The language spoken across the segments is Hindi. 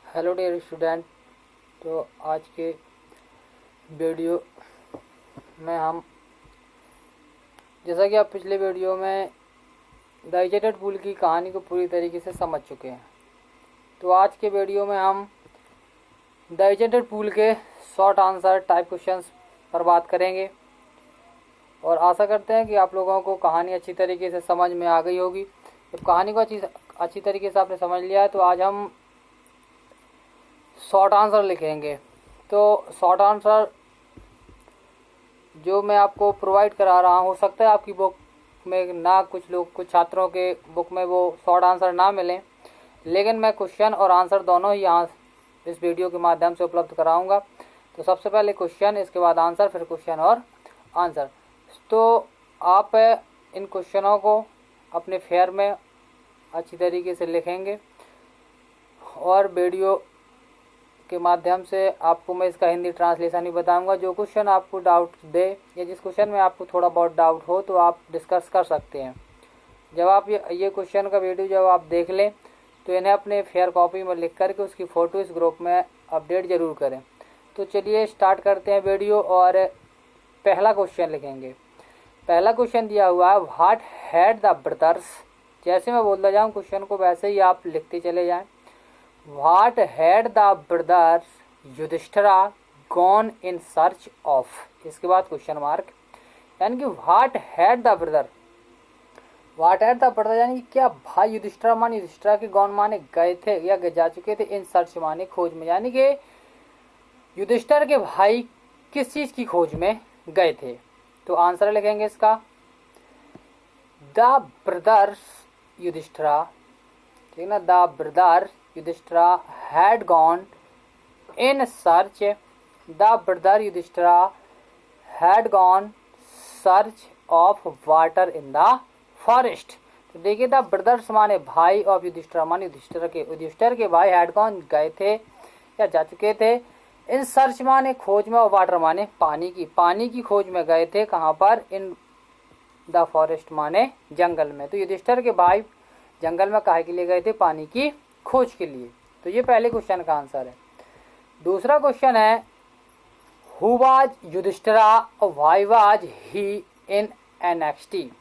Hello dear student. तो आज के वीडियो में हम, जैसा कि आप पिछले वीडियो में द एजेटेड पूल की कहानी को पूरी तरीके से समझ चुके हैं, तो आज के वीडियो में हम द एजेटेड पूल के शॉर्ट आंसर टाइप क्वेश्चंस पर बात करेंगे और आशा करते हैं कि आप लोगों को कहानी अच्छी तरीके से समझ में आ गई होगी। जब कहानी को अच्छी तरीके से आपने समझ लिया है तो आज हम शॉर्ट आंसर लिखेंगे। तो शॉर्ट आंसर जो मैं आपको प्रोवाइड करा रहा हूँ, हो सकता है आपकी बुक में ना, कुछ छात्रों के बुक में वो शॉर्ट आंसर ना मिलें, लेकिन मैं क्वेश्चन और आंसर दोनों ही यहाँ इस वीडियो के माध्यम से उपलब्ध कराऊंगा। तो सबसे पहले क्वेश्चन, इसके बाद आंसर, फिर क्वेश्चन और आंसर। तो आप इन क्वेश्चनों को अपने फेयर में अच्छी तरीके से लिखेंगे और वीडियो के माध्यम से आपको मैं इसका हिंदी ट्रांसलेशन ही बताऊंगा। जो क्वेश्चन आपको डाउट दे या जिस क्वेश्चन में आपको थोड़ा बहुत डाउट हो तो आप डिस्कस कर सकते हैं। जब आप ये क्वेश्चन का वीडियो जब आप देख लें तो इन्हें अपने फेयर कॉपी में लिख करके उसकी फ़ोटो इस ग्रुप में अपडेट ज़रूर करें। तो चलिए स्टार्ट करते हैं वीडियो और पहला क्वेश्चन लिखेंगे। पहला क्वेश्चन दिया हुआ है, व्हाट हैड द ब्रदर्स। जैसे मैं बोलता जाऊँ क्वेश्चन को वैसे ही आप लिखते चले जाएँ। What had the brothers Yudhishthira gone in search of। इसके बाद क्वेश्चन मार्क, यानी कि what had the brother, what had the brother यानी कि क्या भाई युधिष्ठिरा माने युधिष्ठिरा के गॉन माने गए थे या जा चुके थे, इन सर्च माने खोज में, यानी कि युधिष्ठिर के भाई किस चीज की खोज में गए थे। तो आंसर लिखेंगे इसका, द ब्रदर्स युधिष्ठिरा, ठीक ना, the brother Yudhishthira had gone in search, the brother Yudhishthira had gone search of water in the forest। तो देखिए, द ब्रदर्स माने भाई और युधिष्ठिरा माने युधिष्ठिर के भाई had gone गए थे या जा चुके थे, इन सर्च माने खोज में, और वाटर माने पानी की खोज में गए थे। कहाँ पर, इन द फॉरेस्ट माने जंगल में। तो युधिष्ठिर के भाई जंगल में काहे के लिए गए थे, पानी की खोज के लिए। तो ये पहले क्वेश्चन का आंसर है। दूसरा क्वेश्चन है, हु वाज युधिष्ठिरा और why was he in NXT.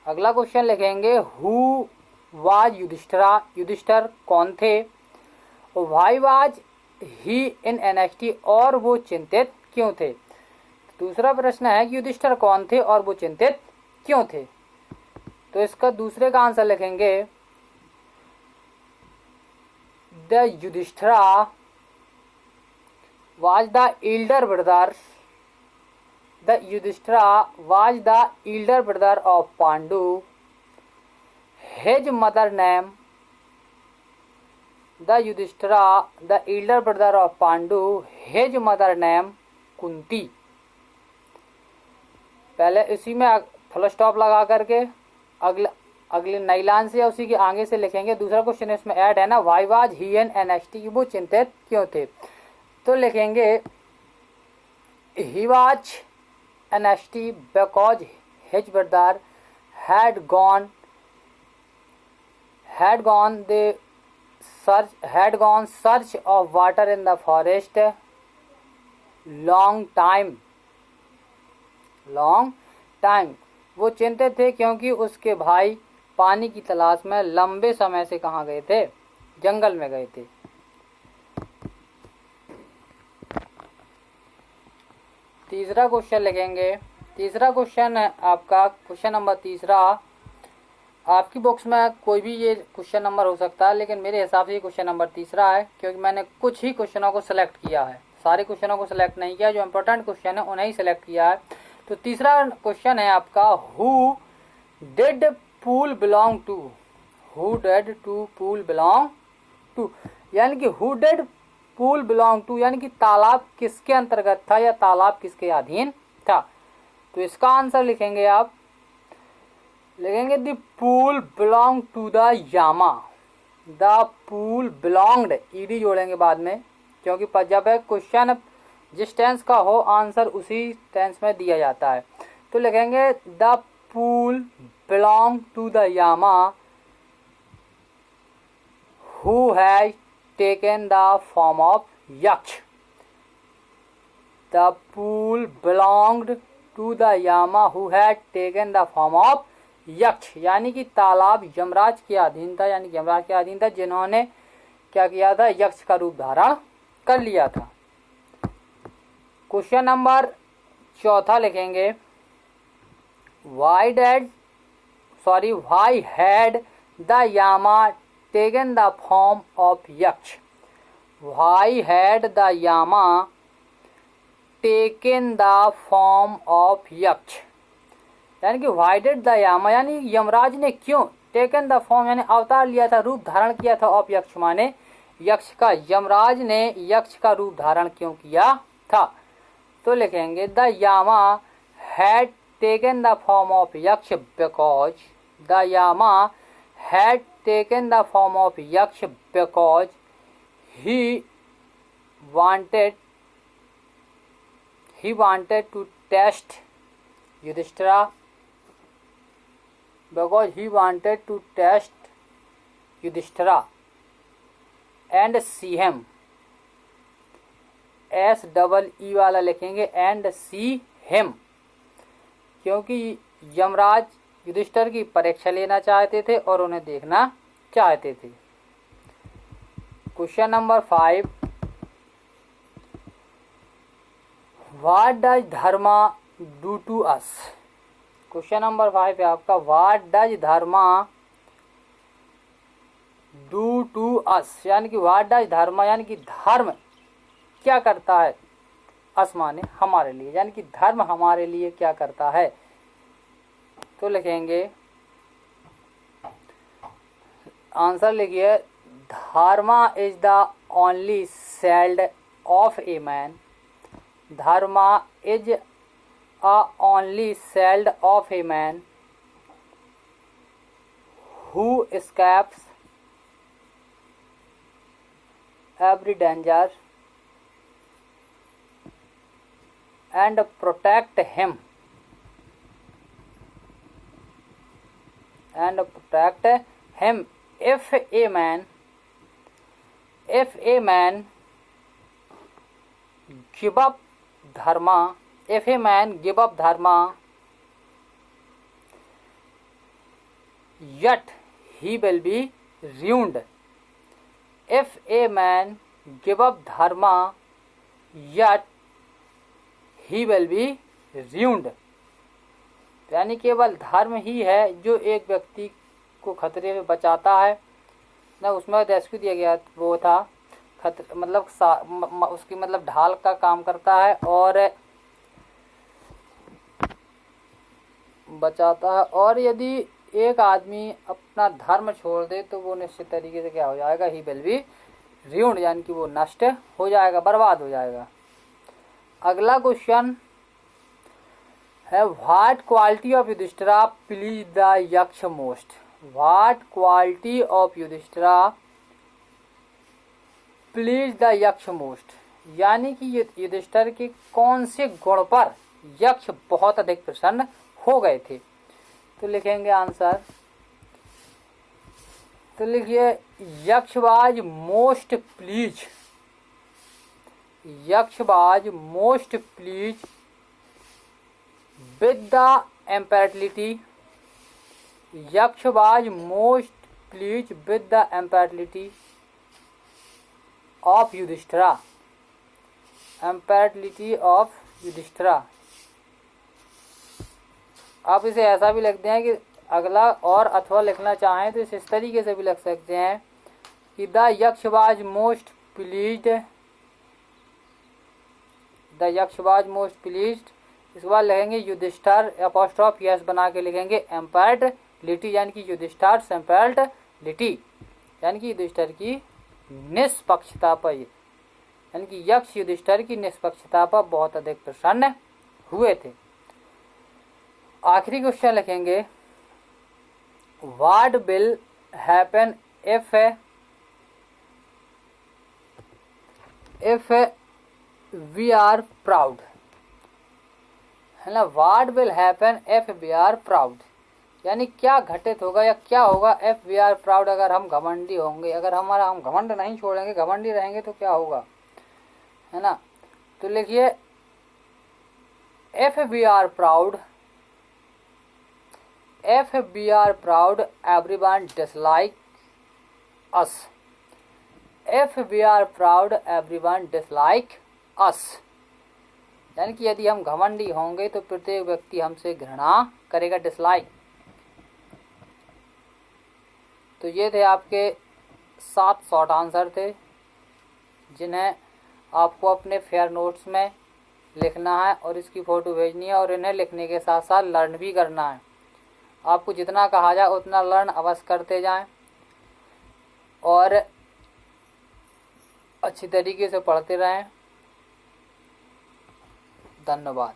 अगला क्वेश्चन लिखेंगे, हु वाज युधिष्ठिरा, युधिष्ठिर कौन थे, और why was he in NXT, और वो चिंतित क्यों थे। दूसरा प्रश्न है कि युधिष्ठिर कौन थे और वो चिंतित क्यों थे। तो इसका दूसरे का आंसर लिखेंगे, the Yudhishthira was the elder brother, the Yudhishthira was the elder brother of Pandu, his mother name, the Yudhishthira the elder brother of Pandu, his mother name Kunti. पहले इसी में फुल स्टॉप लगा करके अगले नई लाइन से या उसी के आगे से लिखेंगे। दूसरा क्वेश्चन इसमें ऐड है ना, why was he an anxious, वो चिंतित क्यों थे। तो लिखेंगे, he was anxious because his brother had gone search of water in the forest long time। वो चिंतित थे क्योंकि उसके भाई पानी की तलाश में लंबे समय से कहाँ गए थे, जंगल में गए थे। तीसरा क्वेश्चन लिखेंगे। तीसरा क्वेश्चन है आपका, क्वेश्चन नंबर तीसरा। आपकी बुक्स में कोई भी ये क्वेश्चन नंबर हो सकता है, लेकिन मेरे हिसाब से ये क्वेश्चन नंबर तीसरा है, क्योंकि मैंने कुछ ही क्वेश्चनों को सिलेक्ट किया है, सारे क्वेश्चनों को सिलेक्ट नहीं किया, जो इम्पोर्टेंट क्वेश्चन है उन्हें ही सिलेक्ट किया है। तो तीसरा क्वेश्चन है आपका, who did pool belong to, who did to pool belong to, यानी कि who did pool belong to, यानी कि तालाब किसके अंतर्गत था या तालाब किसके अधीन था। तो इसका आंसर लिखेंगे आप, लिखेंगे the pool belong to the Yama, the pool belonged, ED जोड़ेंगे बाद में, क्योंकि जब क्वेश्चन जिस टेंस का हो आंसर उसी टेंस में दिया जाता है। तो लिखेंगे the pool belong to the Yama who has taken the form of Yaksh. The pool belonged to the Yama who had taken the form of यक्ष, यानी कि तालाब यमराज के अधीन था, यानी यमराज के अधीन था जिन्होंने क्या किया था, यक्ष का रूप धारण कर लिया था। क्वेश्चन नंबर 4 लिखेंगे, why had the Yama taken the form of Yaksha. Why had the Yama taken the form of Yaksha, यानी कि वाई डिड द यामा, यानी यमराज ने क्यों, टेकन द फॉर्म यानी अवतार लिया था, रूप धारण किया था, ऑफ यक्ष माने यक्ष का, यमराज ने यक्ष का रूप धारण क्यों किया था। तो लिखेंगे the Yama had taken the form of Yaksha because, the Yama had taken the form of Yaksha because he wanted to test Yudhishthira, because he wanted to test Yudhishthira and see him, SEE वाला लिखेंगे and see him, क्योंकि यमराज युधिष्ठिर की परीक्षा लेना चाहते थे और उन्हें देखना चाहते थे। Question number 5, what does Dharma do to us. Question number 5 है आपका, what does Dharma do to us, यानी कि व्हाट डज धर्मा, यानी कि धर्म क्या करता है, अस माने हमारे लिए, यानी कि धर्म हमारे लिए क्या करता है। तो लिखेंगे आंसर लिखिए, Dharma is the only shield of a man, Dharma is a only shield of a man who escapes every danger and protect him if a man give up dharma, if a man give up dharma, yet he will be ruined, if a man give up dharma, yet he will be ruined, यानी केवल धर्म ही है जो एक व्यक्ति को खतरे में बचाता है ना, उसमें रेस्क्यू दिया गया वो था मतलब उसकी मतलब ढाल का काम करता है और बचाता है, और यदि एक आदमी अपना धर्म छोड़ दे तो वो निश्चित तरीके से क्या हो जाएगा, ही विल बी ruined, यानी कि वो नष्ट हो जाएगा, बर्बाद हो जाएगा। अगला क्वेश्चन है, what quality of Yudhishthira please the Yaksha most. What quality of Yudhishthira please the Yaksha most, यानी कि युधिष्ठिर के कौन से गुण पर यक्ष बहुत अधिक प्रसन्न हो गए थे। तो लिखेंगे आंसर, तो लिखिए यक्ष वाज मोस्ट प्लीज, यक्ष was most please with the immortality, Yaksha was most pleased with the immortality of Yudhishthira, immortality of Yudhishthira। आप इसे ऐसा भी लिखते हैं कि अगला और अथवा लिखना चाहें तो इस तरीके से भी लिख सकते हैं कि द यक्ष वाज मोस्ट प्लीज्ड, द यक्ष वाज मोस्ट प्लीज्ड। इसके बाद लिखेंगे युधिष्ठिर अपॉस्ट्रोफ यस बना के लिखेंगे एम्पायर्डलिटी, यानी कि युधिष्ठिर एम्पायर्डलिटी, यानी कि युधिष्ठिर की निष्पक्षता पर, यानी कि यक्ष युधिष्ठिर की निष्पक्षता पर बहुत अधिक प्रसन्न हुए थे। आखिरी क्वेश्चन लिखेंगे, what will happen if we are proud, है ना, what will happen if we are proud, यानी क्या घटित होगा या क्या होगा इफ वी आर प्राउड, अगर हम घमंडी होंगे, अगर हम घमंड नहीं छोड़ेंगे, घमंडी रहेंगे तो क्या होगा, है ना। तो लिखिए if we are proud, if we are proud everyone dislike us, if we are proud everyone dislike us, यानी कि यदि हम घमंडी होंगे तो प्रत्येक व्यक्ति हमसे घृणा करेगा, डिसलाइक। तो ये थे आपके 7 शॉर्ट आंसर थे जिन्हें आपको अपने फेयर नोट्स में लिखना है और इसकी फ़ोटो भेजनी है, और इन्हें लिखने के साथ साथ लर्न भी करना है। आपको जितना कहा जाए उतना लर्न अवश्य करते जाएं और अच्छी तरीके से पढ़ते रहें। धन्यवाद।